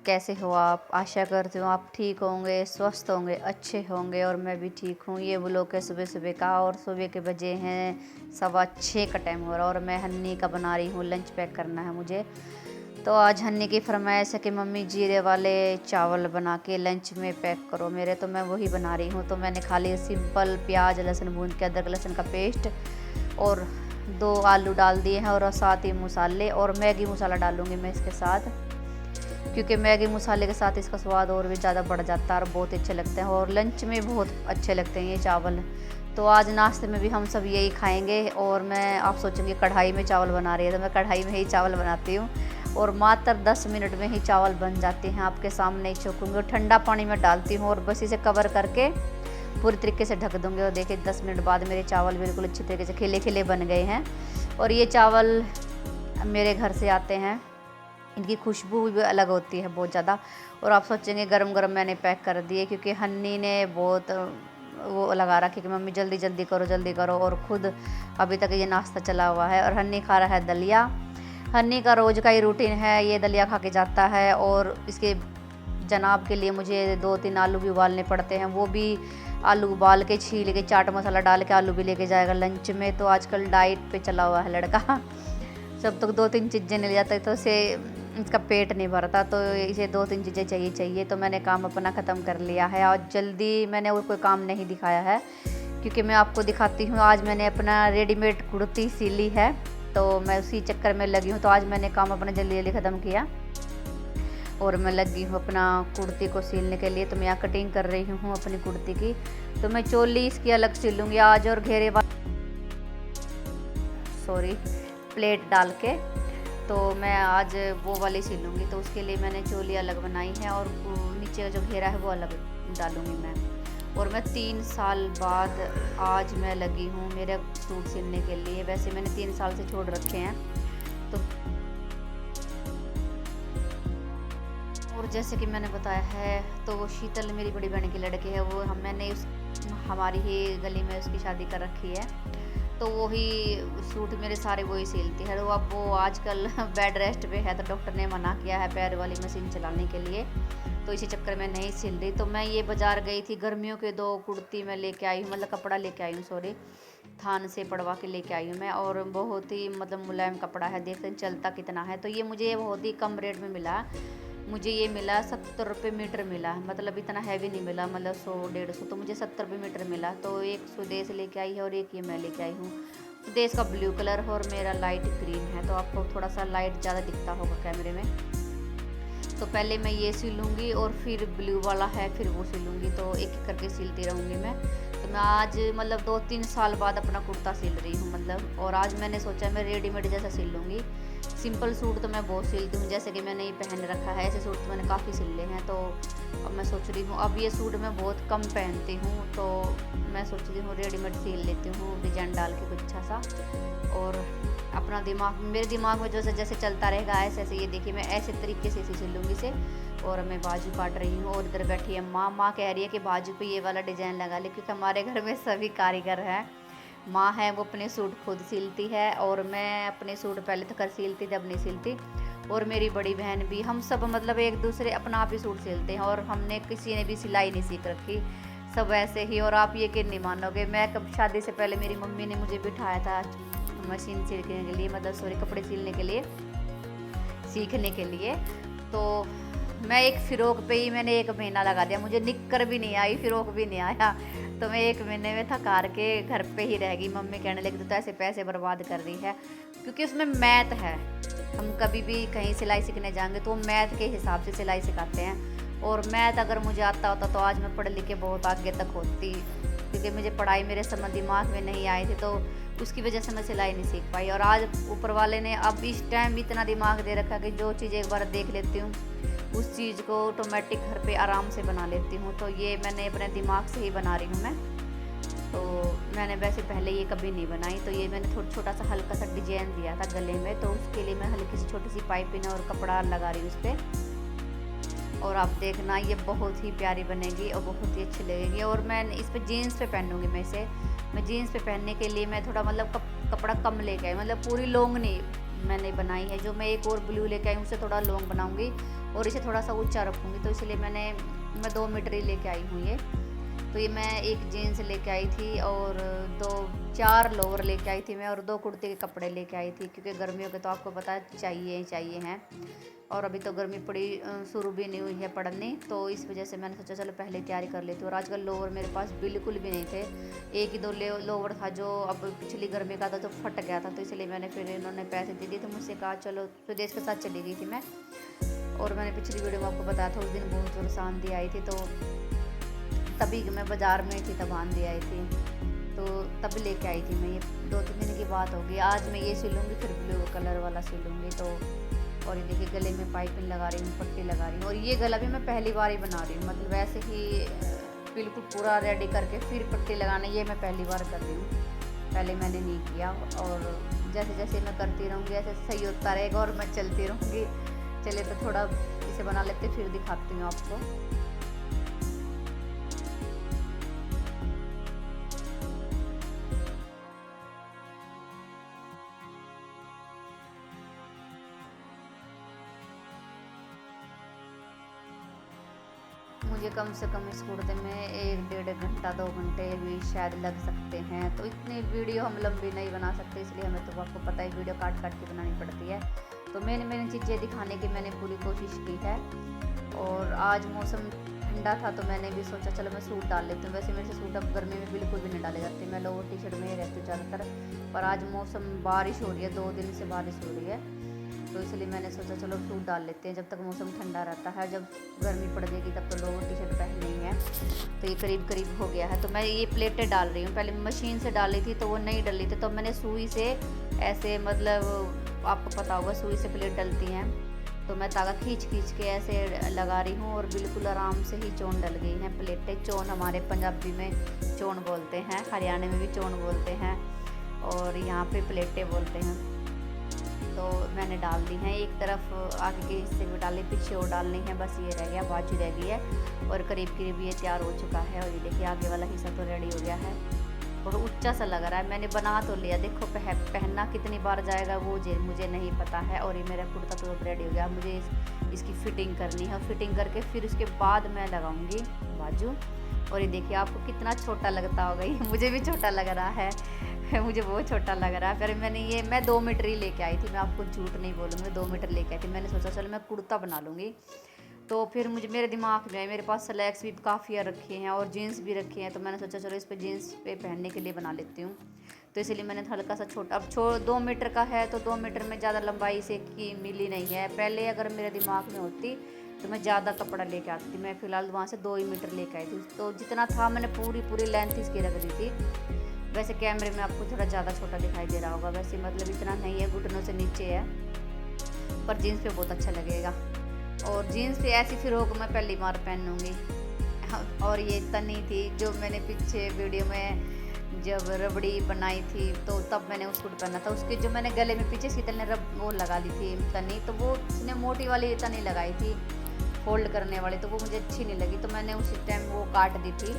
कैसे हो आप? आशा करती हूँ आप ठीक होंगे, स्वस्थ होंगे, अच्छे होंगे और मैं भी ठीक हूँ। ये व्लॉग है सुबह-सुबह का और सुबह के बजे हैं 6:15 का टाइम हो रहा है और मैं हन्नी का बना रही हूँ, लंच पैक करना है मुझे। तो आज हन्नी की फरमाइश है कि मम्मी जीरे वाले चावल बना के लंच में पैक करो मेरे, तो मैं वही बना रही हूँ। तो मैंने खाली सिंपल प्याज लहसुन भून के अदरक लहसुन का पेस्ट और 2 आलू डाल दिए हैं और साथ ही मसाले और मैगी मसाला डालूँगी मैं इसके साथ, क्योंकि मैगी मसाले के साथ इसका स्वाद और भी ज़्यादा बढ़ जाता है और बहुत अच्छे लगते हैं और लंच में बहुत अच्छे लगते हैं ये चावल। तो आज नाश्ते में भी हम सब यही खाएंगे और मैं आप सोचेंगे कढ़ाई में चावल बना रही है, तो मैं कढ़ाई में ही चावल बनाती हूँ और मात्र 10 मिनट में ही चावल बन जाते हैं। आपके सामने ही छोकूँगी और ठंडा पानी में डालती हूँ और बस इसे कवर करके पूरी तरीके से ढक दूँगी और देखिए 10 मिनट बाद मेरे चावल बिल्कुल अच्छी तरीके से खिले खिले बन गए हैं। और ये चावल मेरे घर से आते हैं, इनकी खुशबू भी अलग होती है बहुत ज़्यादा। और आप सोचेंगे गरम गरम मैंने पैक कर दिए, क्योंकि हन्नी ने बहुत वो लगा रखी कि मम्मी जल्दी जल्दी करो और खुद अभी तक ये नाश्ता चला हुआ है। और हन्नी खा रहा है दलिया। हन्नी का रोज़ का ही रूटीन है, ये दलिया खा के जाता है और इसके जनाब के लिए मुझे 2-3 आलू भी उबालने पड़ते हैं, वो भी आलू उबाल के छील के चाट मसाला डाल के आलू भी लेके जाएगा लंच में। तो आजकल डाइट पे चला हुआ है लड़का जब तक 2-3 चीज़ें नहीं ले जाता तो इसे इसका पेट नहीं भरता, तो इसे 2-3 चीज़ें चाहिए। तो मैंने काम अपना ख़त्म कर लिया है और जल्दी मैंने और कोई काम नहीं दिखाया है, क्योंकि मैं आपको दिखाती हूँ। आज मैंने अपना रेडीमेड कुर्ती सिली है, तो मैं उसी चक्कर में लगी हूँ। तो आज मैंने काम अपना जल्दी ख़त्म किया और मैं लगी हूँ अपना कुर्ती को सिलने के लिए। तो मैं यहाँ कटिंग कर रही हूँ अपनी कुर्ती की। तो मैं चोली इसकी अलग सिलूँगी आज और घेरे प्लेट डाल के, तो मैं आज वो वाली सिलूँगी। तो उसके लिए मैंने चोली अलग बनाई है और नीचे का जो घेरा है वो अलग डालूँगी मैं। और मैं 3 साल बाद आज मैं लगी हूँ मेरे सूट सिलने के लिए। वैसे मैंने 3 साल से छोड़ रखे हैं। तो और जैसे कि मैंने बताया है, तो वो शीतल मेरी बड़ी बहन की लड़की है, वो मैंने हमारी ही गली में उसकी शादी कर रखी है। तो वही सूट मेरे सारे वही सिलती है। तो अब वो आजकल बेड रेस्ट पे है, तो डॉक्टर ने मना किया है पैर वाली मशीन चलाने के लिए, तो इसी चक्कर में नहीं सिल रही। तो मैं ये बाज़ार गई थी, गर्मियों के 2 कुर्ती मैं लेके आई हूँ, मतलब कपड़ा लेके आई हूँ, सॉरी, थान से पड़वा के लेके आई हूँ मैं। और बहुत ही मतलब मुलायम कपड़ा है, देखते हैं चलता कितना है। तो ये मुझे बहुत ही कम रेट में मिला। मुझे ये मिला 70 रुपये मीटर मिला, मतलब इतना हैवी नहीं मिला, मतलब 100-150। तो मुझे 70 रुपये मीटर मिला। तो एक सुदेश लेके आई है और एक ये मैं लेके आई हूँ। सुदेश का ब्लू कलर है और मेरा लाइट ग्रीन है, तो आपको थोड़ा सा लाइट ज़्यादा दिखता होगा कैमरे में। तो पहले मैं ये सिलूँगी और फिर ब्लू वाला है फिर वो सिलूँगी, तो एक एक करके सिलती रहूँगी मैं। तो मैं आज मतलब 2-3 साल बाद अपना कुर्ता सिल रही हूँ मतलब। और आज मैंने सोचा मैं रेडीमेड जैसा सिल लूँगी। सिंपल सूट तो मैं बहुत सिलती हूँ, जैसे कि मैंने ये पहन रखा है, ऐसे सूट तो मैंने काफ़ी सिले हैं। तो अब मैं सोच रही हूँ, अब ये सूट मैं बहुत कम पहनती हूँ, तो मैं सोच रही हूँ रेडीमेड सिल लेती हूँ डिजाइन डाल के कुछ अच्छा सा। और अपना मेरे दिमाग में जैसे जैसे चलता रहेगा ऐसे ऐसे, ये देखिए मैं ऐसे तरीके से इसे सिलूँगी से। और मैं बाजू काट रही हूँ और इधर बैठी है माँ कह रही है कि बाजू पे ये वाला डिज़ाइन लगा ले, क्योंकि हमारे घर में सभी कारीगर हैं। माँ है वो अपने सूट खुद सिलती है और मैं अपने सूट पहले तो कर सिलती थी, अब नहीं सिलती। और मेरी बड़ी बहन भी, हम सब मतलब एक दूसरे अपना आप ही सूट सिलते हैं और हमने किसी ने भी सिलाई नहीं सीख रखी, सब ऐसे ही। और आप यकीन नहीं मानोगे, मैं कब शादी से पहले मेरी मम्मी ने मुझे बिठाया था मशीन सिलने के लिए, मतलब सॉरी कपड़े सिलने के लिए, सीखने के लिए। तो मैं एक फ़िरोक पे ही मैंने 1 महीना लगा दिया, मुझे निक्कर भी नहीं आई, फ़िरोक भी नहीं आया। तो मैं 1 महीने में थकार के घर पे ही रह गई। मम्मी कहने लगी तो ऐसे पैसे बर्बाद कर रही है, क्योंकि उसमें मैथ है। हम कभी भी कहीं सिलाई सीखने जाएंगे तो मैथ के हिसाब से सिलाई सिखाते हैं। और मैथ अगर मुझे आता होता तो आज मैं पढ़ लिख के बहुत आगे तक होती, क्योंकि मुझे पढ़ाई मेरे समय दिमाग में नहीं आई थी, तो उसकी वजह से मैं सिलाई नहीं सीख पाई। और आज ऊपर वाले ने अब इस टाइम इतना दिमाग दे रखा कि जो चीज़ एक बार देख लेती हूँ उस चीज़ को ऑटोमेटिक घर पे आराम से बना लेती हूँ। तो ये मैंने अपने दिमाग से ही बना रही हूँ मैं। तो मैंने वैसे पहले ये कभी नहीं बनाई। तो ये मैंने छोटा सा हल्का सा डिजाइन दिया था गले में, तो उसके लिए मैं हल्की सी छोटी सी पाइपिंग और कपड़ा लगा रही हूँ उस पर। और आप देखना ये बहुत ही प्यारी बनेगी और बहुत ही अच्छी लगेगी। और मैं इस पर जीन्स पे पहनूँगी मैं जीन्स पे पहनने के लिए मैं थोड़ा मतलब कपड़ा कम लेके आई, मतलब पूरी लॉन्ग नहीं मैंने बनाई है। जो मैं एक और ब्लू लेके आई उससे थोड़ा लॉन्ग बनाऊँगी और इसे थोड़ा सा ऊंचा रखूँगी, तो इसलिए मैं 2 मीटर ही लेके आई हूँ ये। तो ये मैं एक जीन्स लेके आई थी और 4 लोअर लेके आई थी मैं, और 2 कुर्ते के कपड़े लेके आई थी, क्योंकि गर्मियों के तो आपको पता है चाहिए ही चाहिए हैं। और अभी तो गर्मी पड़ी शुरू भी नहीं हुई है पड़नी, तो इस वजह से मैंने सोचा चलो पहले तैयारी कर लेती हूँ। और आजकल लोअर मेरे पास बिल्कुल भी नहीं थे, एक ही 2 लोअर था जो अब पिछली गर्मी का था तो फट गया था, तो इसलिए मैंने फिर इन्होंने पैसे दे दिए, तो मुझसे कहा चलो सुदेश के साथ चली गई थी मैं। और मैंने पिछली वीडियो में आपको बताया था उस दिन बहुत जोर से आंधी आई थी, तो तभी मैं बाज़ार में थी तब आंधी आई थी, तो तब लेके आई थी मैं ये। 2-3 दिन की बात होगी। आज मैं ये सिलूँगी, फिर ब्लू कलर वाला सिलूँगी। तो और ये देखिए गले में पाइपिंग लगा रही हूँ, पट्टी लगा रही हूँ। और ये गला भी मैं पहली बार ही बना रही हूँ, मतलब वैसे ही बिल्कुल पूरा रेडी करके फिर पट्टी लगाना, ये मैं पहली बार कर रही हूँ, पहले मैंने नहीं किया। और जैसे जैसे मैं करती रहूँगी ऐसे सही होता रहेगा और मैं चलती रहूँगी। चलिए तो थोड़ा इसे बना लेते, फिर दिखाती हूँ आपको। मुझे कम से कम इस कुर्ते में 1-1.5 घंटा 2 घंटे भी शायद लग सकते हैं, तो इतनी वीडियो हम लंबी नहीं बना सकते, इसलिए हमें तो आपको पता है वीडियो काट काट के बनानी पड़ती है। तो मैंने चीज़ें दिखाने की मैंने पूरी कोशिश की है। और आज मौसम ठंडा था तो मैंने भी सोचा चलो मैं सूट डाल लेती हूँ। वैसे मेरे से सूट अब गर्मी में बिल्कुल भी नहीं डाले जाते, मैं लोअर टी शर्ट में ही रहती हूँ ज़्यादातर। पर आज मौसम बारिश हो रही है, 2 दिन से बारिश हो रही है, तो इसलिए मैंने सोचा चलो सूट डाल लेते हैं जब तक मौसम ठंडा रहता है। जब गर्मी पड़ जाएगी तब तो लोअर टी शर्ट पहननी है। तो ये करीब करीब हो गया है, तो मैं ये प्लेटें डाल रही हूँ। पहले मशीन से डाली थी तो वो नहीं डली थी, तो मैंने सुई से ऐसे, मतलब आपको पता होगा सुई से प्लेट डलती हैं, तो मैं तागा खींच खींच के ऐसे लगा रही हूँ और बिल्कुल आराम से ही चोन डल गई हैं प्लेटें। चोन हमारे पंजाबी में चोन बोलते हैं, हरियाणा में भी चोन बोलते हैं, और यहाँ पे प्लेटें बोलते हैं। तो मैंने डाल दी हैं, एक तरफ आगे के हिस्से में डाली, पीछे और डालनी है, बस ये रह गया, बाजू रह गई है। और करीब करीब ये तैयार हो चुका है। और ये देखिए आगे वाला हिस्सा तो रेडी हो गया है, और ऊंचा सा लग रहा है। मैंने बना तो लिया, देखो पहनना कितनी बार जाएगा वो मुझे नहीं पता है। और ये मेरा कुर्ता तो रेडी हो गया, मुझे इसकी फ़िटिंग करनी है, फ़िटिंग करके फिर उसके बाद मैं लगाऊंगी बाजू। और ये देखिए आपको कितना छोटा लगता होगा, ये मुझे भी छोटा लग रहा है मुझे बहुत छोटा लग रहा है। फिर मैं 2 मीटर ही लेके आई थी, मैं आपको झूठ नहीं बोलूँगी, 2 मीटर लेके आई थी। मैंने सोचा चलो मैं कुर्ता बना लूँगी, तो फिर मेरे दिमाग में मेरे पास स्लैक्स भी काफ़ी रखे हैं और जीन्स भी रखे हैं, तो मैंने सोचा चलो इस पर जीन्स पे पहनने के लिए बना लेती हूँ। तो इसलिए मैंने हल्का सा छोटा, अब 2 मीटर का है तो 2 मीटर में ज़्यादा लंबाई से की मिली नहीं है। पहले अगर मेरे दिमाग में होती तो मैं ज़्यादा कपड़ा लेके आती थी, मैं फ़िलहाल वहाँ से 2 ही मीटर लेके आई थी, तो जितना था मैंने पूरी लेंथ इसकी रख दी थी। वैसे कैमरे में आपको थोड़ा ज़्यादा छोटा दिखाई दे रहा होगा, वैसे मतलब इतना नहीं है, घुटनों से नीचे है, पर जीन्स पे बहुत अच्छा लगेगा। और जीन्स पे ऐसी फ्रॉक मैं पहली बार पहनूंगी। और ये तनी थी जो मैंने पीछे वीडियो में जब रबड़ी बनाई थी तो तब मैंने उस सूट पहना था, उसके जो मैंने गले में पीछे शीतल ने वो लगा ली थी तनी, तो वो उसने मोटी वाली तनी लगाई थी फोल्ड करने वाली, तो वो मुझे अच्छी नहीं लगी, तो मैंने उसी टाइम वो काट दी थी,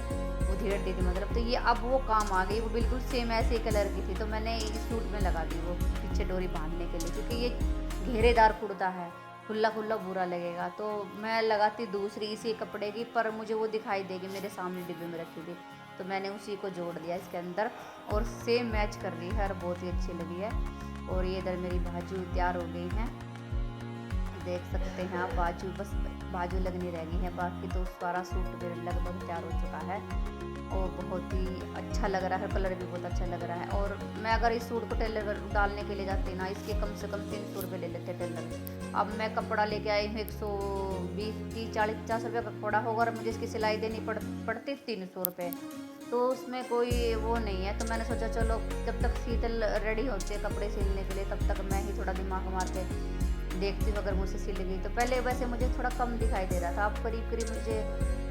उधेड़ दी थी मतलब। तो ये अब वो काम आ गई, वो बिल्कुल सेम ऐसे कलर की थी, तो मैंने इस सूट में लगा दी वो पीछे डोरी बांधने के लिए, क्योंकि ये घेरेदार कुर्ता है, खुला खुला बुरा लगेगा। तो मैं लगाती दूसरी इसी कपड़े की, पर मुझे वो दिखाई देगी, मेरे सामने डिब्बे में रखी थी, तो मैंने उसी को जोड़ दिया इसके अंदर और सेम मैच कर ली है और बहुत ही अच्छी लगी है। और ये इधर मेरी बाजू तैयार हो गई है, देख सकते हैं आप, बाजू लगनी रह गई है, बाकी तो सारा सूट मेरे लगभग तैयार हो चुका है और बहुत ही अच्छा लग रहा है, कलर भी बहुत अच्छा लग रहा है। और मैं अगर इस सूट को टेलर डालने के लिए जाती ना, इसके कम से कम 300 रुपये ले लेते टेलर। अब मैं कपड़ा लेके आई हूँ 120, 30, 40, 50 रुपये का कपड़ा होगा और मुझे इसकी सिलाई देनी पड़ती 300 रुपये, तो उसमें कोई वो नहीं है। तो मैंने सोचा चलो जब तक शीतल रेडी होती है कपड़े सिलने के लिए, तब तक मैं ही थोड़ा दिमाग मार के देखती हूँ, अगर मुझसे सिल गई तो। पहले वैसे मुझे थोड़ा कम दिखाई दे रहा था, अब करीब करीब मुझे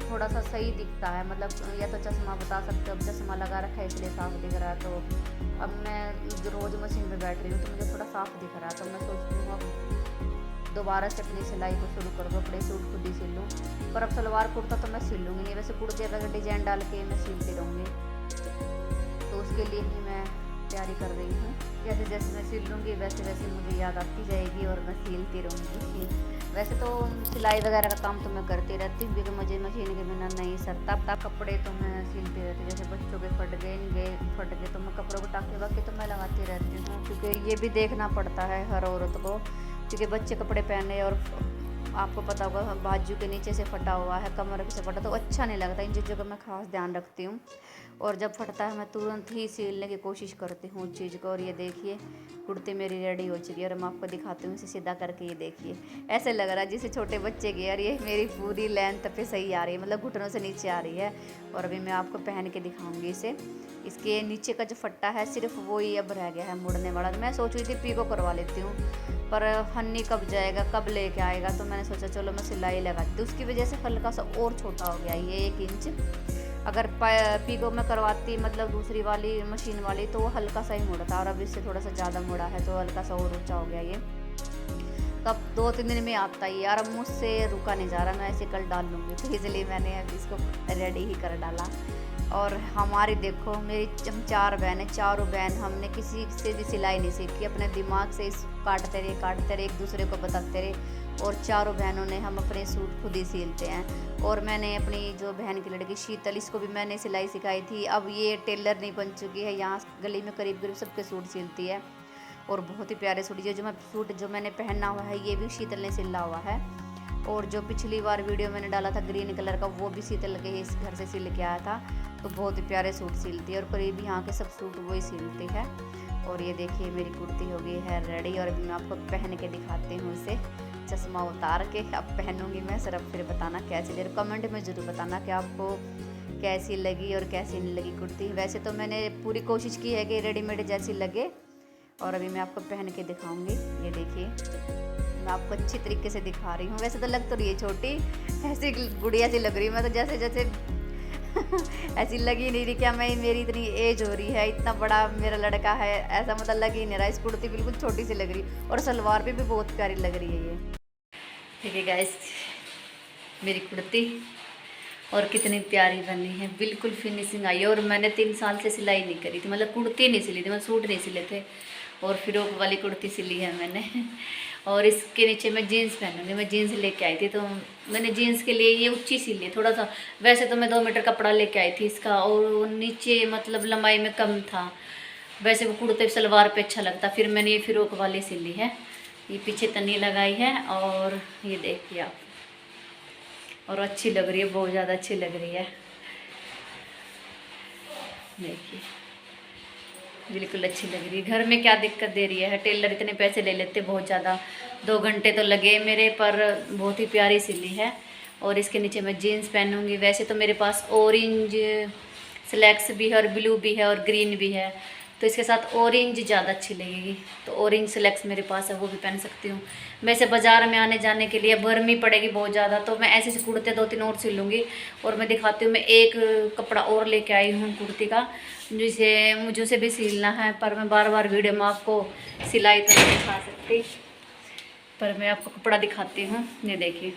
थोड़ा सा सही दिखता है, मतलब या तो चश्मा बता सकते हो, अब चश्मा लगा रखा है इसलिए साफ दिख रहा है। तो अब मैं जो रोज़ मशीन पे बैठ रही हूँ तो मुझे थोड़ा साफ दिख रहा है, तो मैं सोचती हूँ अब दोबारा से अपनी सिलाई को शुरू कर दूँ, अपने सूट खुद ही सिल लूँ। पर अब सलवार कुर्ता तो मैं सिल लूँगी नहीं, वैसे कुर्ते पर डिजाइन डाल के मैं सिलती रहूँगी, तो उसके लिए ही मैं तैयारी कर रही हूँ। जैसे जैसे मैं सिल लूँगी वैसे वैसे मुझे याद आती जाएगी और मैं सिलती रहूँगी। वैसे तो सिलाई वगैरह का काम तो मैं करती रहती हूँ, क्योंकि मुझे मशीन के बिना नहीं सरता। तब कपड़े तो मैं सिलती रहती हूँ, जैसे बच्चों के फट गए तो मैं कपड़ों को टाँके वाके तो मैं लगाती रहती हूँ, क्योंकि ये भी देखना पड़ता है हर औरत को, क्योंकि बच्चे कपड़े पहने और आपको पता होगा बाजू के नीचे से फटा हुआ है, कमर से फटा तो अच्छा नहीं लगता। इन चीज़ों का मैं खास ध्यान रखती हूँ, और जब फटता है मैं तुरंत ही सिलने की कोशिश करती हूँ उस चीज़ को। और ये देखिए कुर्ती मेरी रेडी हो चुकी है, और मैं आपको दिखाती हूँ इसे सीधा करके। ये देखिए ऐसे लग रहा है जैसे छोटे बच्चे की, और ये मेरी पूरी लेंथ पे सही आ रही है, मतलब घुटनों से नीचे आ रही है। और अभी मैं आपको पहन के दिखाऊंगी इसे। इसके नीचे का जो फट्टा है सिर्फ वो ही अब रह गया है मुड़ने वाला। मैं सोच रही थी पीको करवा लेती हूँ, पर हन्नी कब जाएगा, कब लेके आएगा, तो मैंने सोचा चलो मैं सिलाई लगा दी। उसकी वजह से हल्का सा और छोटा हो गया ये 1 इंच। अगर पीको में करवाती मतलब दूसरी वाली मशीन वाली तो वो हल्का सा ही मुड़ा था, और अब इससे थोड़ा सा ज़्यादा मुड़ा है तो हल्का सा और ऊंचा हो गया ये। कब 2-3 दिन में आता है यार, अब मुझसे रुका नहीं जा रहा, मैं ऐसे कल डाल लूँगी, तो इसलिए मैंने अब इसको रेडी ही कर डाला। और हमारी देखो मेरी हम 4 बहन हैं, चारों बहन हमने किसी से भी सिलाई नहीं सीखी, अपने दिमाग से इस काटते रहे एक दूसरे को बताते रहे, और चारों बहनों ने हम अपने सूट खुद ही सिलते हैं। और मैंने अपनी जो बहन की लड़की शीतल, इसको भी मैंने सिलाई सिखाई थी। अब ये टेलर नहीं बन चुकी है, यहाँ गली में करीब करीब सबके सूट सिलती है, और बहुत ही प्यारे सूट। ये जो मैंने पहना हुआ है ये भी शीतल ने सिला हुआ है, और जो पिछली बार वीडियो मैंने डाला था ग्रीन कलर का वो भी शीतल के ही घर से सिल के आया था। तो बहुत ही प्यारे सूट सिलती है, और करीब यहाँ के सब सूट वही सिलती है। और ये देखिए मेरी कुर्ती हो गई है रेडी, और मैं आपको पहन के दिखाती हूँ इसे। चश्मा उतार के अब पहनूंगी मैं, सिर्फ फिर बताना कैसी लगी, कमेंट में ज़रूर बताना कि आपको कैसी लगी और कैसी नहीं लगी कुर्ती। वैसे तो मैंने पूरी कोशिश की है कि रेडीमेड जैसी लगे, और अभी मैं आपको पहन के दिखाऊंगी। ये देखिए मैं आपको अच्छी तरीके से दिखा रही हूँ। वैसे तो लग तो रही है छोटी, ऐसी गुड़िया सी लग रही है मैं तो, जैसे जैसे ऐसी लगी नहीं रही क्या मैं मेरी इतनी एज हो रही है, इतना बड़ा मेरा लड़का है, ऐसा मतलब लग ही नहीं रहा। इस कुर्ती बिल्कुल छोटी सी लग रही, और सलवार पे भी बहुत प्यारी लग रही है ये। ठीक है गाइस, मेरी कुर्ती और कितनी प्यारी बनी है, बिल्कुल फिनिशिंग आई है। और मैंने 3 साल से सिलाई नहीं करी थी, मतलब कुर्ती नहीं सिली थी, मतलब सूट नहीं सिले थे, और फ्रॉक वाली कुर्ती सिली है मैंने। और इसके नीचे मैं जीन्स पहनूंगी, मैं जीन्स लेके आई थी, तो मैंने जीन्स के लिए ये ऊंची सिली थोड़ा सा। वैसे तो मैं 2 मीटर कपड़ा लेके आई थी इसका, और नीचे मतलब लंबाई में कम था, वैसे वो कुर्ते सलवार पे अच्छा लगता, फिर मैंने ये फ्रॉक वाली सिली है। ये पीछे तनी लगाई है, और ये देखिए आप, और अच्छी लग रही है, बहुत ज़्यादा अच्छी लग रही है। देखिए बिल्कुल अच्छी लग रही है। घर में क्या दिक्कत दे रही है, टेलर इतने पैसे ले लेते बहुत ज़्यादा, 2 घंटे तो लगे मेरे, पर बहुत ही प्यारी सिली है। और इसके नीचे मैं जीन्स पहनूंगी। वैसे तो मेरे पास ऑरेंज स्लैक्स भी है, और ब्लू भी है, और ग्रीन भी है, तो इसके साथ ऑरेंज ज़्यादा अच्छी लगेगी, तो ऑरेंज स्लैक्स मेरे पास है, वो भी पहन सकती हूँ। वैसे बाज़ार में आने जाने के लिए गर्मी पड़ेगी बहुत ज़्यादा, तो मैं ऐसे कुर्ते 2-3 और सिलूँगी। और मैं दिखाती हूँ, मैं एक कपड़ा और लेके आई हूँ कुर्ती का, जिसे मुझे उसे भी सिलना है, पर मैं बार बार वीडियो में आपको सिलाई तो नहीं दिखा सकती, पर मैं आपको कपड़ा दिखाती हूँ। ये देखिए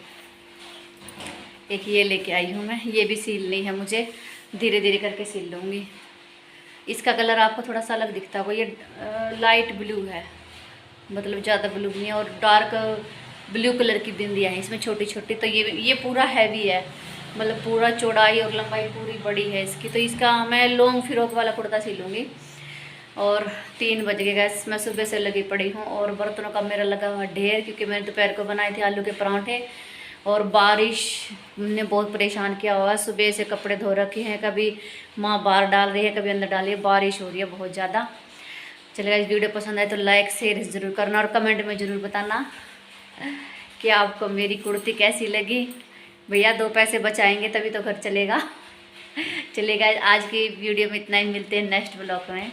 एक ये लेके आई हूँ मैं, ये भी सिलनी है मुझे, धीरे धीरे करके सिल लूँगी। इसका कलर आपको थोड़ा सा अलग दिखता होगा, ये लाइट ब्लू है, मतलब ज़्यादा ब्लू नहीं है, और डार्क ब्लू कलर की बिंदियाँ हैं इसमें छोटी छोटी। तो ये पूरा हैवी है, मतलब पूरा चौड़ाई और लंबाई पूरी बड़ी है इसकी। तो इसका मैं लॉन्ग फ्रॉक वाला कुर्ता सिलूँगी। और 3 बज गए गैस, मैं सुबह से लगी पड़ी हूँ, और बर्तनों का मेरा लगा हुआ ढेर, क्योंकि मैंने दोपहर को बनाए थे आलू के पराठे, और बारिश ने बहुत परेशान किया हुआ। सुबह से कपड़े धो रखे हैं, कभी माँ बाहर डाल रही है, कभी अंदर डाल रही है, बारिश हो रही है बहुत ज़्यादा। चलिए इस वीडियो पसंद आए तो लाइक शेयर ज़रूर करना, और कमेंट में ज़रूर बताना कि आपको मेरी कुर्ती कैसी लगी। भैया 2 पैसे बचाएंगे तभी तो घर चलेगा। चलिए गाइस, आज की वीडियो में इतना ही, मिलते हैं नेक्स्ट ब्लॉग में।